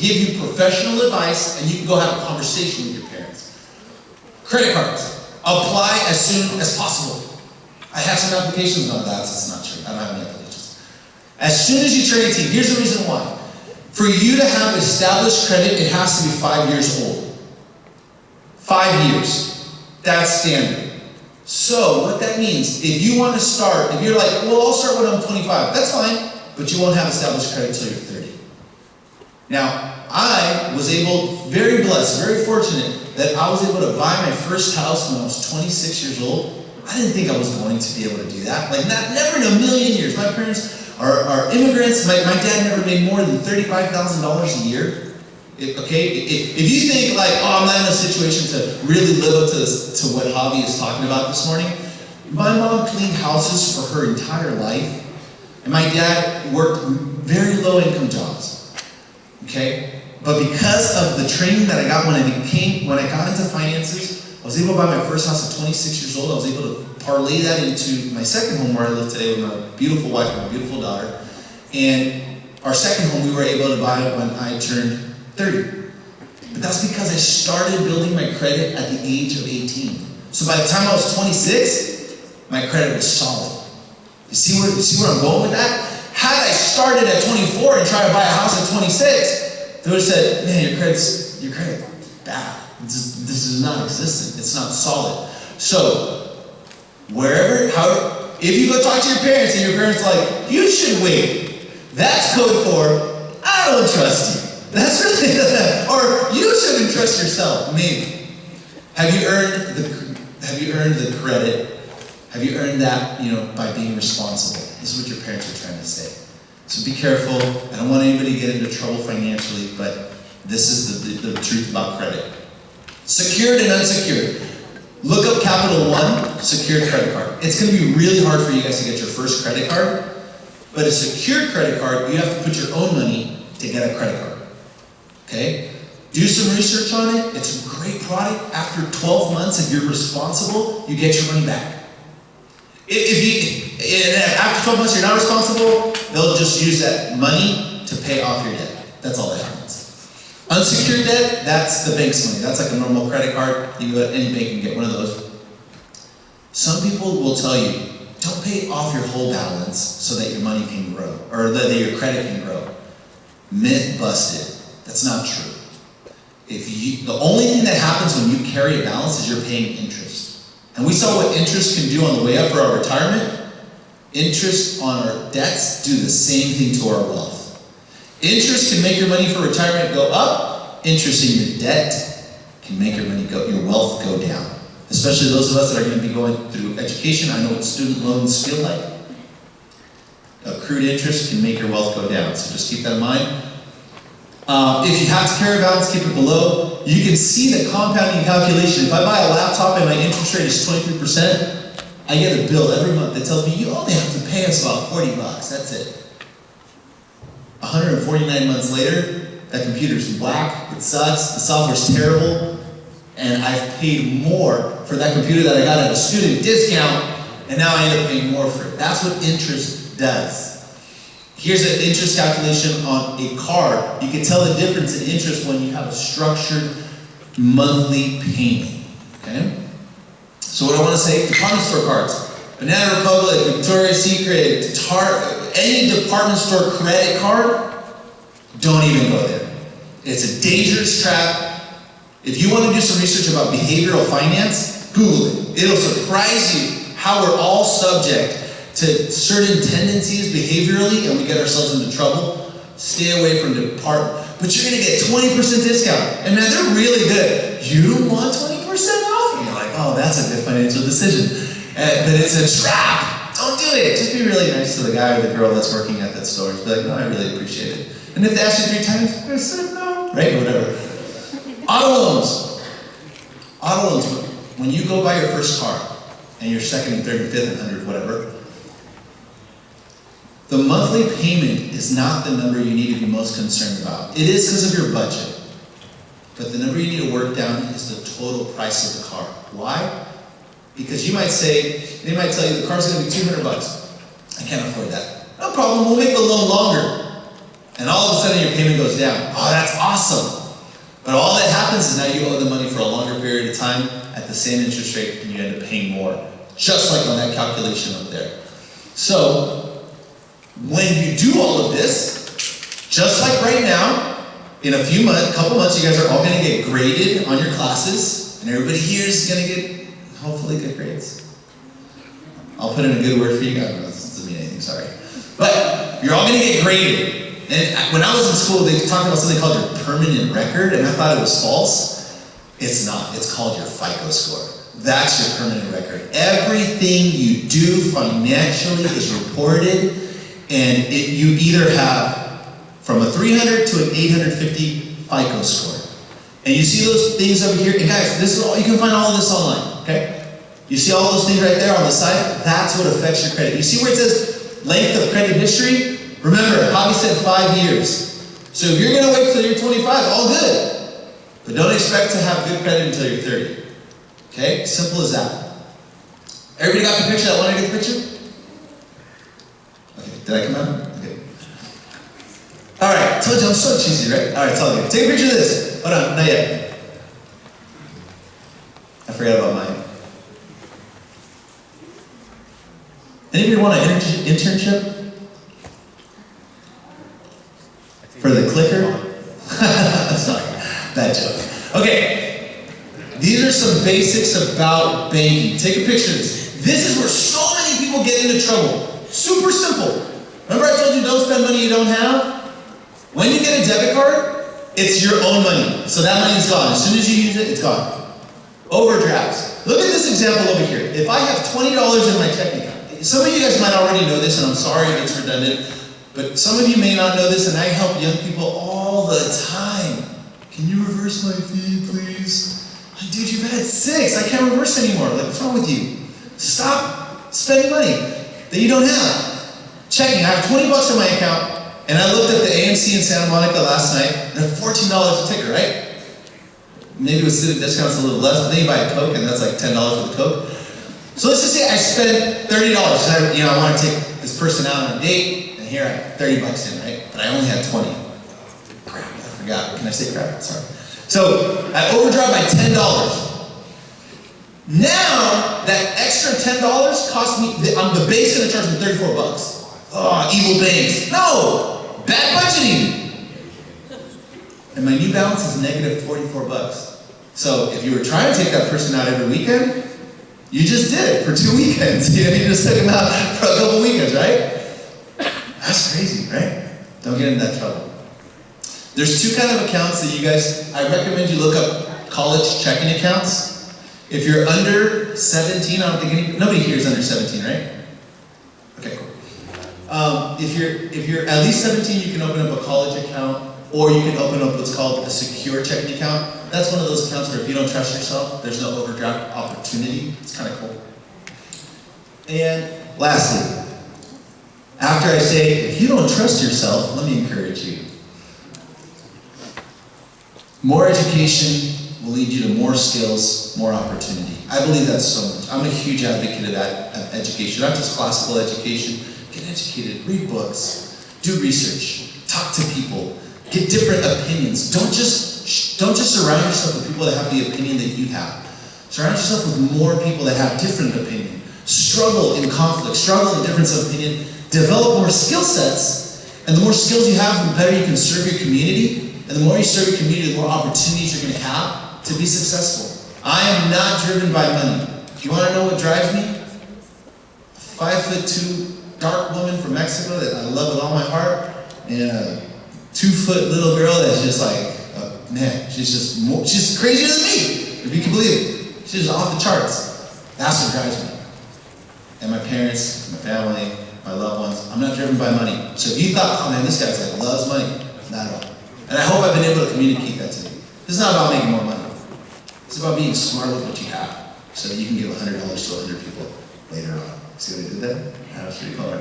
give you professional advice, and you can go have a conversation with your parents. Credit cards. Apply as soon as possible. I have some applications on that. It's not true. I don't have any applications. As soon as you turn 18, here's the reason why. For you to have established credit, it has to be 5 years old. 5 years. That's standard. So what that means, if you want to start, if you're like, well, I'll start when I'm 25, that's fine, but you won't have established credit until you're 30. Now, I was able, very blessed, very fortunate, that I was able to buy my first house when I was 26 years old. I didn't think I was going to be able to do that. Like, never in a million years. My parents are immigrants. My dad never made more than $35,000 a year. If you think like, oh, I'm not in a situation to really live up to what Javi is talking about this morning, my mom cleaned houses for her entire life, and my dad worked very low income jobs. Okay? But because of the training that I got when I got into finances, I was able to buy my first house at 26 years old. I was able to parlay that into my second home where I live today with my beautiful wife and my beautiful daughter. And our second home we were able to buy it when I turned 30. But that's because I started building my credit at the age of 18. So by the time I was 26, my credit was solid. You see where I'm going with that? Had I started at 24 and tried to buy a house at 26, they would have said, man, your credit's bad. This is not existent. It's not solid. So, if you go talk to your parents and your parents are like, you should wait. That's code for, I don't trust you. That's really, or you shouldn't trust yourself, maybe. Have you earned the credit? Have you earned that, by being responsible? This is what your parents are trying to say. So be careful. I don't want anybody to get into trouble financially, but this is the truth about credit. Secured and unsecured. Look up Capital One secured credit card. It's going to be really hard for you guys to get your first credit card, but a secured credit card, you have to put your own money to get a credit card. Okay? Do some research on it. It's a great product. After 12 months, if you're responsible, you get your money back. After 12 months you're not responsible, they'll just use that money to pay off your debt. That's all that happens. Unsecured debt, that's the bank's money. That's like a normal credit card. You can go to any bank and get one of those. Some people will tell you, don't pay off your whole balance so that your money can grow, or that your credit can grow. Myth busted. That's not true. The only thing that happens when you carry a balance is you're paying interest. And we saw what interest can do on the way up for our retirement. Interest on our debts do the same thing to our wealth. Interest can make your money for retirement go up. Interest in your debt can make your wealth go down. Especially those of us that are going to be going through education. I know what student loans feel like. Accrued interest can make your wealth go down. So just keep that in mind. If you have to carry a balance, keep it below. You can see the compounding calculation. If I buy a laptop and my interest rate is 23%, I get a bill every month that tells me you only have to pay us about $40. That's it. 149 months later, that computer's whack, it sucks, the software's terrible, and I've paid more for that computer that I got at a student discount, and now I end up paying more for it. That's what interest does. Here's an interest calculation on a card. You can tell the difference in interest when you have a structured monthly payment. Okay? So what I want to say, department store cards. Banana Republic, Victoria's Secret, any department store credit card, don't even go there. It's a dangerous trap. If you want to do some research about behavioral finance, Google it. It'll surprise you how we're all subject to certain tendencies behaviorally, and we get ourselves into trouble. Stay away from department. But you're going to get 20% discount. And man, they're really good. You want 20% off? And you're like, oh, that's a good financial decision. But it's a trap. Don't do it. Just be really nice to the guy or the girl that's working at that store. Just be like, no, I really appreciate it. And if they ask you 3 times, just say no. Right? Whatever. Auto loans. Auto loans. When you go buy your first car, and your second and third and fifth and 100th, whatever, the monthly payment is not the number you need to be most concerned about. It is because of your budget. But the number you need to work down is the total price of the car. Why? Because they might tell you the car's going to be $200. I can't afford that. No problem, we'll make the loan longer. and all of a sudden your payment goes down. Oh, that's awesome. But all that happens is now you owe the money for a longer period of time at the same interest rate, and you end up paying more, just like on that calculation up there. So, when you do all of this, just like right now, in a few months, couple months, you guys are all going to get graded on your classes, and everybody here is going to get, hopefully, good grades. I'll put in a good word for you guys. This doesn't mean anything, sorry. But you're all going to get graded. And when I was in school, they talked about something called your permanent record, and I thought it was false. It's not. It's called your FICO score. That's your permanent record. Everything you do financially is reported, and you either have from a 300 to an 850 FICO score. And you see those things over here, and guys, this is all, you can find all of this online, okay? You see all those things right there on the side? That's what affects your credit. You see where it says length of credit history? Remember, Javi said 5 years. So if you're gonna wait till you're 25, all good. But don't expect to have good credit until you're 30. Okay, simple as that. Everybody got the picture? That wanted to get the picture? Okay, did I come out? Okay. All right, told you I'm so cheesy, right? All right, it's all good. Take a picture of this. Hold on, not yet. I forgot about mine. Anybody want an internship? For the clicker? Sorry, bad joke. Okay, these are some basics about banking. Take a picture of this. This is where so many people get into trouble. Super simple. Remember I told you don't spend money you don't have? When you get a debit card, it's your own money. So that money's gone. As soon as you use it, it's gone. Overdrafts. Look at this example over here. If I have $20 in my checking account, some of you guys might already know this, and I'm sorry if it's redundant, but some of you may not know this, and I help young people all the time. Can you reverse my fee, please? Like, dude, you've had 6. I can't reverse anymore. Like, what's wrong with you? Stop spending money that you don't have. Checking, I have 20 bucks in my account, and I looked at the AMC in Santa Monica last night. They're $14 a ticket, right? Maybe with student discounts a little less, but then you buy a Coke, and that's like $10 for the Coke. So let's just say I spent $30. I want to take this person out on a date, and here I have 30 bucks in, right? But I only had 20. Crap, I forgot. Can I say crap? Sorry. So I overdraw by $10. Now that extra $10 cost me. The bank's gonna charge me 34 bucks. Oh, evil banks. No, bad budgeting. And my new balance is negative 44 bucks. So if you were trying to take that person out every weekend, you just did it for 2 weekends. You just took them out for a couple weekends, right? That's crazy, right? Don't get into that trouble. There's 2 kinds of accounts that you guys, I recommend you look up college checking accounts. If you're under 17, I don't think nobody here is under 17, right? Okay, cool. If you're at least 17, you can open up a college account, or you can open up what's called a secure checking account. That's one of those accounts where if you don't trust yourself, there's no overdraft opportunity. It's kind of cool. And lastly, after I say, if you don't trust yourself, let me encourage you. More education will lead you to more skills, more opportunity. I believe that so much. I'm a huge advocate of that, of education, not just classical education. Get educated, read books, do research, talk to people, get different opinions. Don't just surround yourself with people that have the opinion that you have. Surround yourself with more people that have different opinion. Struggle in conflict, struggle in difference of opinion, develop more skill sets, and the more skills you have, the better you can serve your community. And the more you serve your community, the more opportunities you're going to have to be successful. I am not driven by money. You want to know what drives me? A 5'2" dark woman from Mexico that I love with all my heart, and a 2-foot little girl that's just like, man, she's crazier than me, if you can believe it. She's just off the charts. That's what drives me. And my parents, my family, my loved ones. I'm not driven by money. So if you thought, oh man, this guy's like loves money, not at all. And I hope I've been able to communicate that to you. This is not about making more money. It's about being smart with what you have, so that you can give $100 to 100 people later on. See what I did there? That was pretty cool.